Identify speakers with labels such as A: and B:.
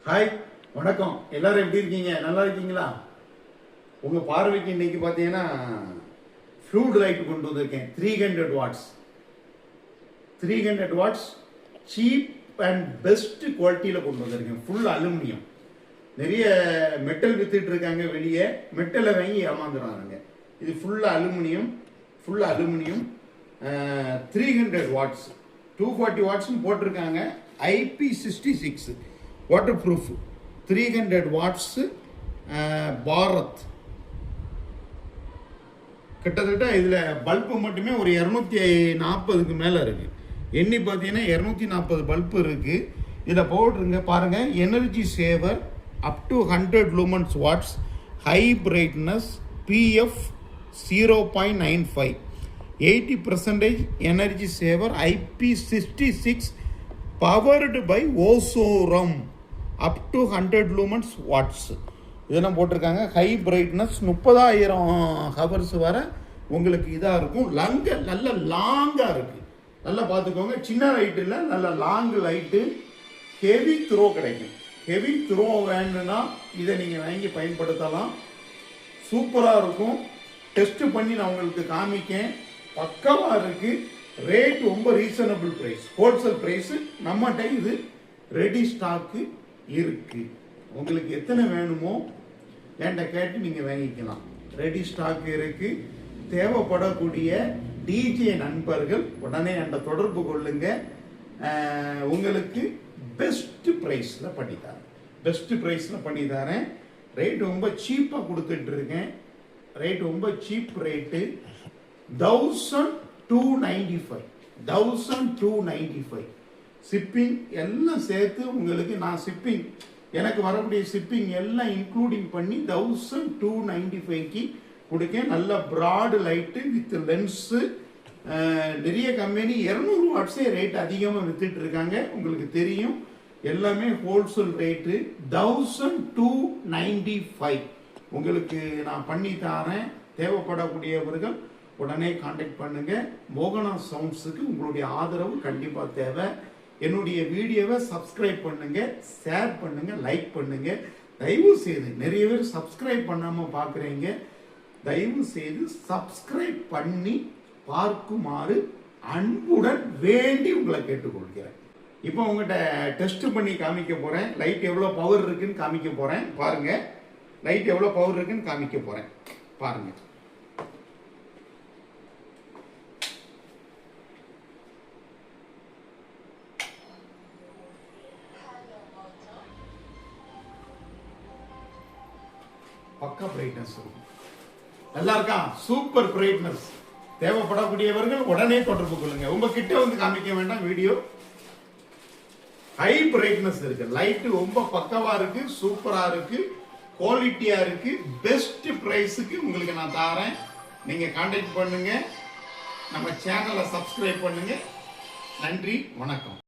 A: Hi, வணக்கம். எல்லாரும் எப்படி இருக்கீங்க? நல்லா இருக்கீங்களா? உங்கள் பார்வைக்கு இன்னைக்கு பார்த்தீங்கன்னா ஃப்ளூட் லைட் கொண்டு வந்திருக்கேன். 300 watts 300 watts cheap and best குவாலிட்டியில் கொண்டு வந்திருக்கேன். Full aluminium. நிறைய மெட்டல் வித்துட்டு இருக்காங்க வெளியே, மெட்டலை வாங்கி ஏமாந்துடுறாங்க. இது ஃபுல்லாக அலுமினியம் 300 வாட்ஸ் 240 வாட்ஸ்னு போட்டிருக்காங்க. IP66 water proof 300 watts Bharat. கிட்டத்தட்ட இதில் பல்பு மட்டுமே ஒரு 240க்கு மேலே இருக்குது. எண்ணி பார்த்தீங்கன்னா 240 பல்பு இருக்குது. இதில் போட்டுருங்க பாருங்கள். Energy saver up to 100 lumens watts, high brightness, PF 0.95, 80% energy saver, IP66, powered by Osram, up to 100 lumens watts. இதெல்லாம் போட்டிருக்காங்க. ஹை பிரைட்னஸ் 30,000 ஹவர்ஸ் வர உங்களுக்கு இதாக இருக்கும். நல்ல லாங்காக இருக்குது. நல்லா பார்த்துக்கோங்க. சின்ன லைட்டு இல்லை, நல்ல லாங் லைட்டு. ஹெவி த்ரோ கிடைக்கும். ஹெவி த்ரோ வேணும்னா இதை நீங்கள் வாங்கி பயன்படுத்தலாம். சூப்பராக இருக்கும். டெஸ்ட் பண்ணி நான் உங்களுக்கு காமிக்கேன். பக்கவாக இருக்குது. ரேட் ரொம்ப ரீசனபிள் ப்ரைஸ், ஹோல்சேல் ப்ரைஸு. நம்மகிட்ட இது ரெடி ஸ்டாக்கு இருக்குது. உங்களுக்கு எத்தனை வேணுமோ என்கிட்ட கேட்டு நீங்கள் வாங்கிக்கலாம். ரெடி ஸ்டாக் இருக்குது. தேவைப்படக்கூடிய டிஜே நண்பர்கள் உடனே என்கிட்ட தொடர்பு கொள்ளுங்க. உங்களுக்கு பெஸ்ட் ப்ரைஸில் பண்ணித்தரேன். ரேட் ரொம்ப சீப்பாக கொடுத்துட்ருக்கேன். ரேட் ரொம்ப சீப் ரேட்டு. 1295 ஷிப்பிங் எல்லாம் சேர்த்து உங்களுக்கு நான் எனக்கு வரக்கூடிய ஷிப்பிங் எல்லாம் இன்க்ளூடிங் பண்ணி 1295க்கு கொடுக்கேன். நல்ல ப்ராடு லைட்டு வித் லென்ஸு. நிறைய கம்பெனி 200 வாட்ஸே ரேட் அதிகமாக வித்துட்டு இருக்காங்க. உங்களுக்கு தெரியும். எல்லாமே ஹோல்சேல் ரேட்டு 1295 உங்களுக்கு நான் பண்ணி தரேன். தேவைப்படக்கூடியவர்கள் உடனே கான்டாக்ட் பண்ணுங்க. மோகனா சவுண்ட்ஸுக்கு உங்களுடைய ஆதரவு கண்டிப்பாக தேவை. என்னுடைய வீடியோவை சப்ஸ்கிரைப் பண்ணுங்க, ஷேர் பண்ணுங்க, லைக் பண்ணுங்க. தயவு செய்து நிறைய பேர் சப்ஸ்கிரைப் பண்ணாமல் பார்க்குறீங்க. தயவு செய்து சப்ஸ்கிரைப் பண்ணி பார்க்குமாறு அன்புடன் வேண்டி உங்களை கேட்டுக்கொள்கிறேன். இப்போ உங்கள்கிட்ட டெஸ்ட் பண்ணி காமிக்க போகிறேன். லைட் எவ்வளோ பவர் இருக்குன்னு காமிக்க போகிறேன். பாருங்கள். லைட் எவ்வளோ பவர் இருக்குன்னு காமிக்க போகிறேன். பாருங்கள். பக்கா பிரைட்னஸ் இருக்கும். நல்லா இருக்கா? Super brightness. தேவைப்படக்கூடியவர்கள் உடனே தொடர்பு கொள்ளுங்க. உங்ககிட்ட வந்து காமிக்க வேண்டாம் வீடியோ. ஹை பிரைட்னஸ் இருக்கு. லைட் ரொம்ப பக்கவா இருக்கு. சூப்பரா இருக்கு. குவாலிட்டியா இருக்கு. பெஸ்ட் பிரைஸுக்கு உங்களுக்கு நான் தரேன். நீங்க கான்டாக்ட் பண்ணுங்க. நம்ம சேனலை சப்ஸ்கிரைப் பண்ணுங்க. நன்றி, வணக்கம்.